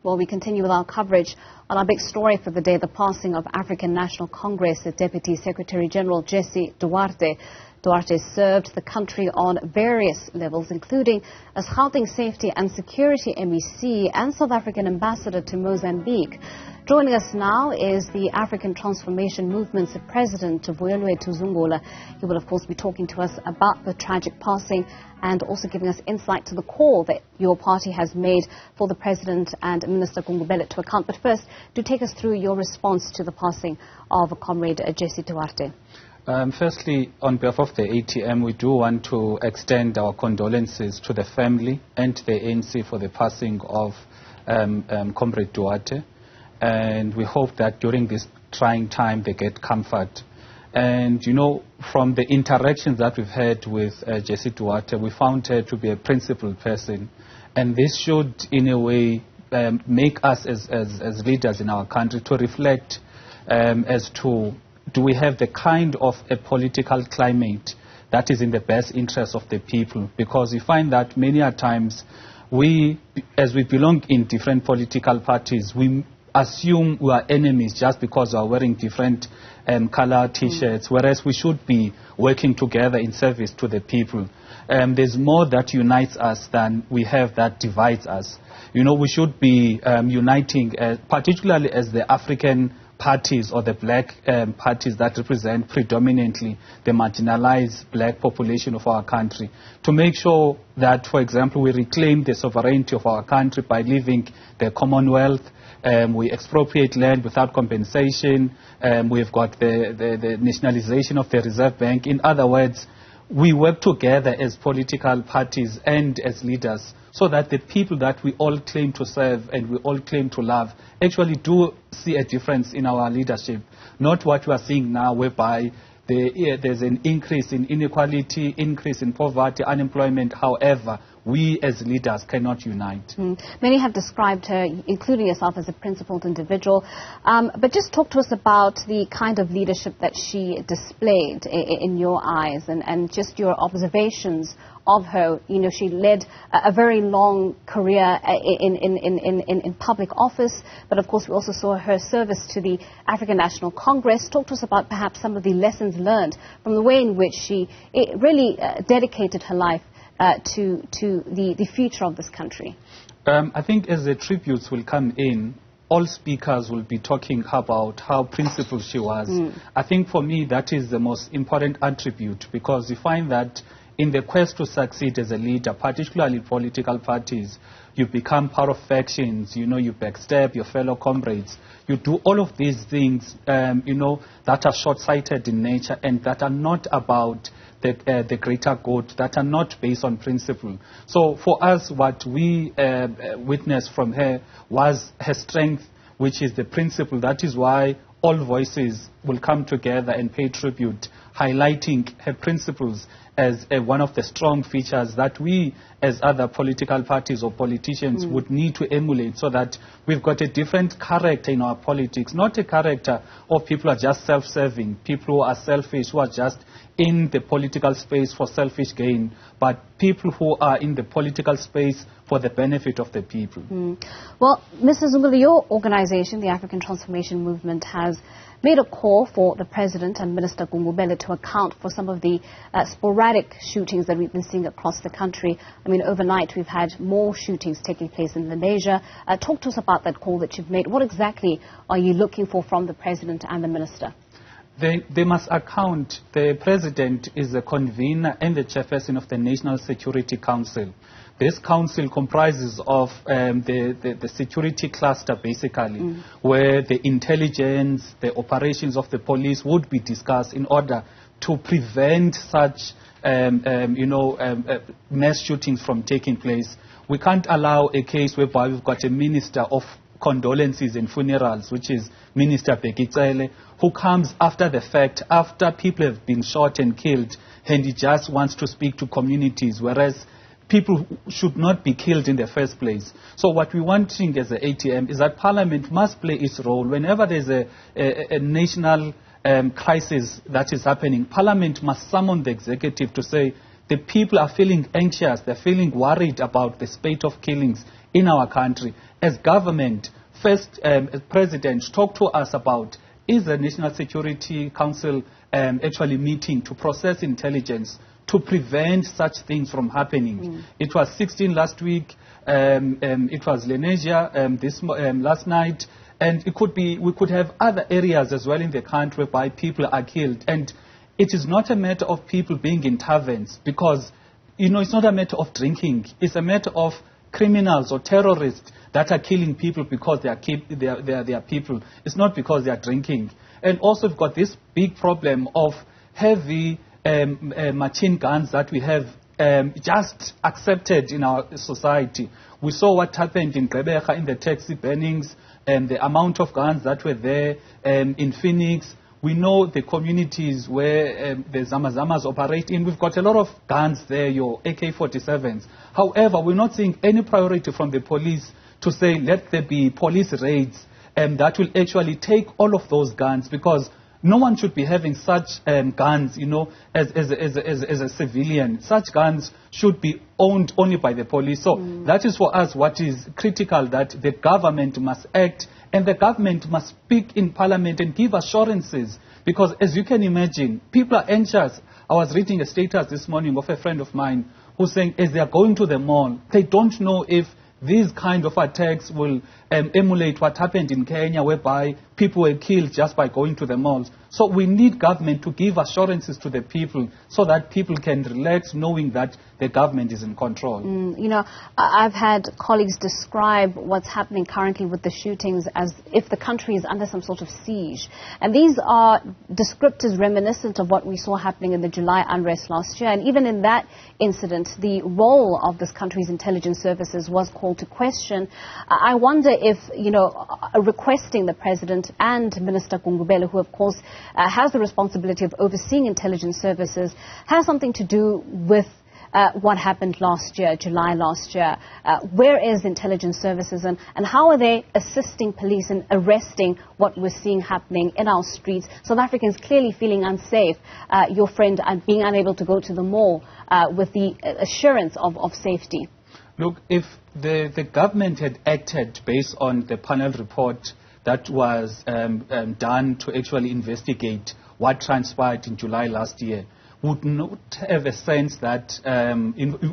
Well, we continue with our coverage on our big story for the day, the passing of African National Congress Deputy Secretary General Jesse Duarte. Duarte served the country on various levels, including as Housing Safety and Security MEC and South African Ambassador to Mozambique. Joining us now is the African Transformation Movement's President Vuyolwethu Zungula. He will, of course, be talking to us about the tragic passing and also giving us insight to the call that your party has made for the President and Minister Gungubele to account. But first, do take us through your response to the passing of Comrade Jesse Duarte. Firstly, on behalf of the ATM, we do want to extend our condolences to the family and the ANC for the passing of Comrade Duarte. And we hope that during this trying time they get comfort. And, you know, from the interactions that we've had with Jesse Duarte, we found her to be a principled person. And this should, in a way, make us as leaders in our country to reflect as to, do we have the kind of a political climate that is in the best interest of the people? Because we find that many a times we, as we belong in different political parties, we assume we are enemies just because we are wearing different color T-shirts, whereas we should be working together in service to the people. There's more that unites us than we have that divides us. You know, we should be uniting, particularly as the African parties or the black parties that represent predominantly the marginalized black population of our country, to make sure that, for example, we reclaim the sovereignty of our country by leaving the Commonwealth. We expropriate land without compensation. We've got the nationalization of the Reserve Bank. In other words, we work together as political parties and as leaders so that the people that we all claim to serve and we all claim to love actually do see a difference in our leadership. Not what we are seeing now, whereby there's an increase in inequality, increase in poverty, unemployment. However, we as leaders cannot unite. Many have described her, including yourself, as a principled individual. But just talk to us about the kind of leadership that she displayed in your eyes and just your observations of her. You know, she led a very long career in public office, but of course we also saw her service to the African National Congress. Talk to us about perhaps some of the lessons learned from the way in which she really dedicated her life to the future of this country. I think as the tributes will come in, all speakers will be talking about how principled she was. I think for me that is the most important attribute, because you find that in the quest to succeed as a leader, particularly political parties, you become part of factions, you know, you backstab your fellow comrades. You do all of these things, you know, that are short-sighted in nature and that are not about the greater good, that are not based on principle. So for us, what we witnessed from her was her strength, which is the principle. That is why all voices will come together and pay tribute, highlighting her principles as one of the strong features that we as other political parties or politicians would need to emulate, so that we've got a different character in our politics, not a character of people who are just self-serving, people who are selfish, who are just in the political space for selfish gain, but people who are in the political space for the benefit of the people. Well, Mr. Zungula, your organization, the African Transformation Movement, has made a call for the President and Minister Gungubele to account for some of the sporadic shootings that we've been seeing across the country. I mean, overnight we've had more shootings taking place in Malaysia. Talk to us about that call that you've made. What exactly are you looking for from the President and the Minister? They must account. The President is the convener and the chairperson of the National Security Council. This council comprises of the security cluster, basically, where the intelligence, the operations of the police would be discussed in order to prevent such, mass shootings from taking place. We can't allow a case whereby we've got a minister of condolences and funerals, which is Minister Bekitsele, who comes after the fact, after people have been shot and killed, and he just wants to speak to communities, whereas people should not be killed in the first place. So what we're wanting as the ATM is that Parliament must play its role. Whenever there's a national crisis that is happening, Parliament must summon the executive to say, the people are feeling anxious, they're feeling worried about the spate of killings in our country. As government, first, President, talk to us about, is the National Security Council actually meeting to process intelligence to prevent such things from happening? It was 16 last week, it was Lenasia last night, and it could be, we could have other areas as well in the country whereby people are killed. And it is not a matter of people being in taverns, because, you know, it's not a matter of drinking. It's a matter of criminals or terrorists that are killing people because they are people. It's not because they are drinking. And also we've got this big problem of heavy machine guns that we have just accepted in our society. We saw what happened in Gqeberha in the taxi burnings, and the amount of guns that were there in Phoenix. We know the communities where the Zamazamas operate in. We've got a lot of guns there, your AK-47s. However, we're not seeing any priority from the police to say, let there be police raids that will actually take all of those guns, because no one should be having such guns, you know, as a civilian. Such guns should be owned only by the police. So that is for us what is critical, that the government must act, and the government must speak in parliament and give assurances, because as you can imagine, people are anxious. I was reading a status this morning of a friend of mine who's saying as they are going to the mall, they don't know if these kind of attacks will emulate what happened in Kenya, whereby people were killed just by going to the malls. So we need government to give assurances to the people so that people can relax knowing that the government is in control. You know, I've had colleagues describe what's happening currently with the shootings as if the country is under some sort of siege. And these are descriptors reminiscent of what we saw happening in the July unrest last year. And even in that incident, the role of this country's intelligence services was called to question. I wonder if, you know, requesting the President and Minister Gungubele, who of course has the responsibility of overseeing intelligence services, has something to do with what happened last year, July last year. Where is intelligence services, and how are they assisting police in arresting what we're seeing happening in our streets? South Africans clearly feeling unsafe. Your friend being unable to go to the mall with the assurance of safety. Look, if the government had acted based on the panel report that was done to actually investigate what transpired in July last year, would not have a sense that,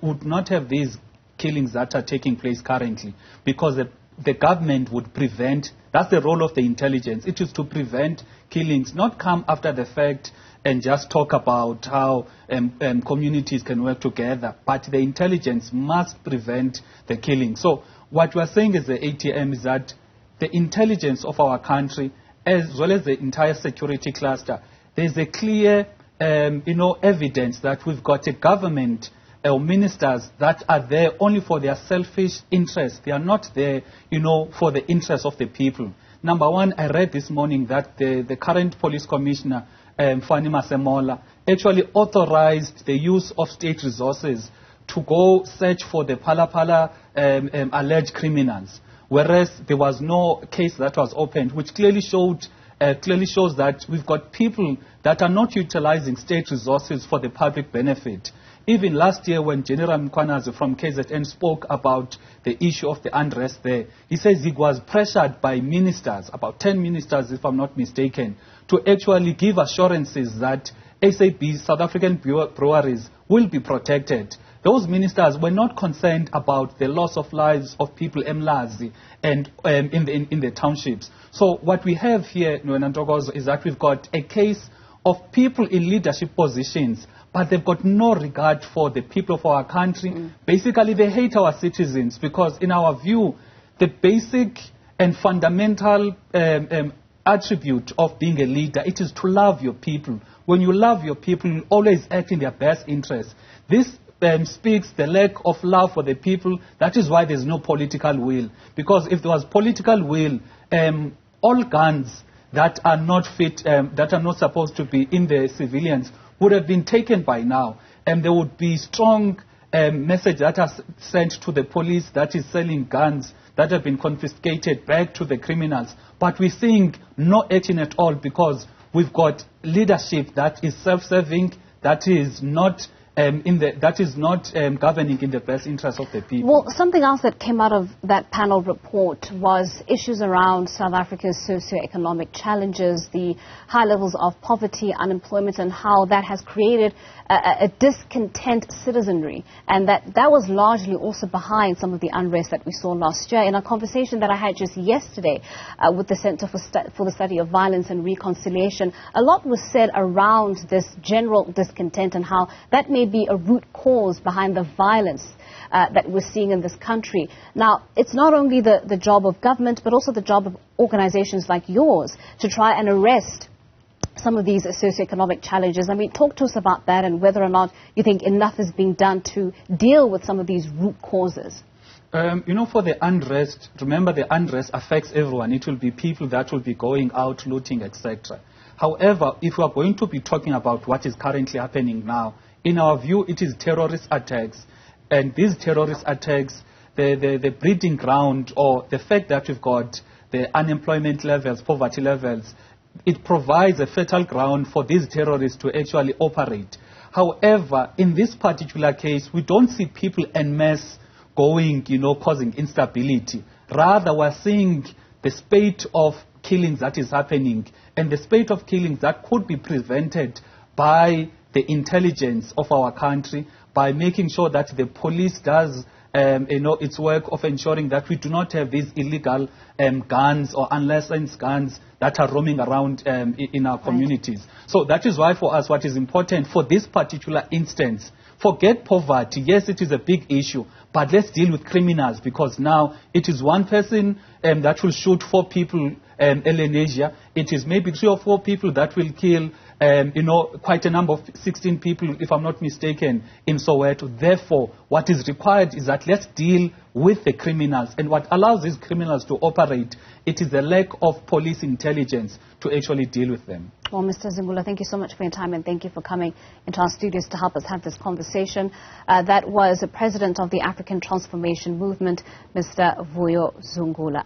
would not have these killings that are taking place currently, because the government would prevent. That's the role of the intelligence. It is to prevent killings, not come after the fact and just talk about how communities can work together. But the intelligence must prevent the killing. So what we are saying as the ATM is that the intelligence of our country, as well as the entire security cluster, there's a clear evidence that we've got a government or ministers that are there only for their selfish interests. They are not there, for the interests of the people. Number one, I read this morning that the current police commissioner, Fani Masemola, actually authorized the use of state resources to go search for the Phala alleged criminals, whereas there was no case that was opened, which clearly shows that we've got people that are not utilizing state resources for the public benefit. Even last year when General Mkwanazi from KZN spoke about the issue of the unrest there, he says he was pressured by ministers, about 10 ministers if I'm not mistaken, to actually give assurances that SAB, South African breweries, will be protected. Those ministers were not concerned about the loss of lives of people in Mlazi and in the townships. So what we have here, Ntokozo, is that we've got a case of people in leadership positions, but they've got no regard for the people of our country. Basically, they hate our citizens because, in our view, the basic and fundamental attribute of being a leader, it is to love your people. When you love your people, you always act in their best interest. This speaks the lack of love for the people. That is why there's no political will. Because if there was political will, all guns that are not fit, that are not supposed to be in the civilians, would have been taken by now. And there would be strong message that are sent to the police that is selling guns that have been confiscated back to the criminals. But we're seeing no action at all because we've got leadership that is self-serving, that is not that is not governing in the best interest of the people. Well, something else that came out of that panel report was issues around South Africa's socio-economic challenges, the high levels of poverty, unemployment, and how that has created a discontent citizenry, and that was largely also behind some of the unrest that we saw last year. In a conversation that I had just yesterday with the Center for the Study of Violence and Reconciliation, a lot was said around this general discontent and how that may be a root cause behind the violence that we're seeing in this country. Now, it's not only the job of government, but also the job of organizations like yours to try and arrest some of these socioeconomic challenges. I mean, talk to us about that and whether or not you think enough is being done to deal with some of these root causes. For the unrest, remember the unrest affects everyone. It will be people that will be going out, looting, etc. However, if we are going to be talking about what is currently happening now, in our view, it is terrorist attacks. And these terrorist attacks, the breeding ground, or the fact that we've got the unemployment levels, poverty levels, it provides a fertile ground for these terrorists to actually operate. However, in this particular case, we don't see people en masse going, causing instability. Rather, we're seeing the spate of killings that is happening, and the spate of killings that could be prevented by the intelligence of our country, by making sure that the police does its work of ensuring that we do not have these illegal guns or unlicensed guns that are roaming around in our communities. Right. So that is why for us what is important for this particular instance, forget poverty. Yes, it is a big issue, but let's deal with criminals, because now it is one person that will shoot 4 people in Asia. It is maybe 3 or 4 people that will kill quite a number of 16 people, if I'm not mistaken, in Soweto. Therefore, what is required is that let's deal with the criminals. And what allows these criminals to operate, it is the lack of police intelligence to actually deal with them. Well, Mr. Zungula, thank you so much for your time, and thank you for coming into our studios to help us have this conversation. That was the President of the African Transformation Movement, Mr. Vuyolwethu Zungula.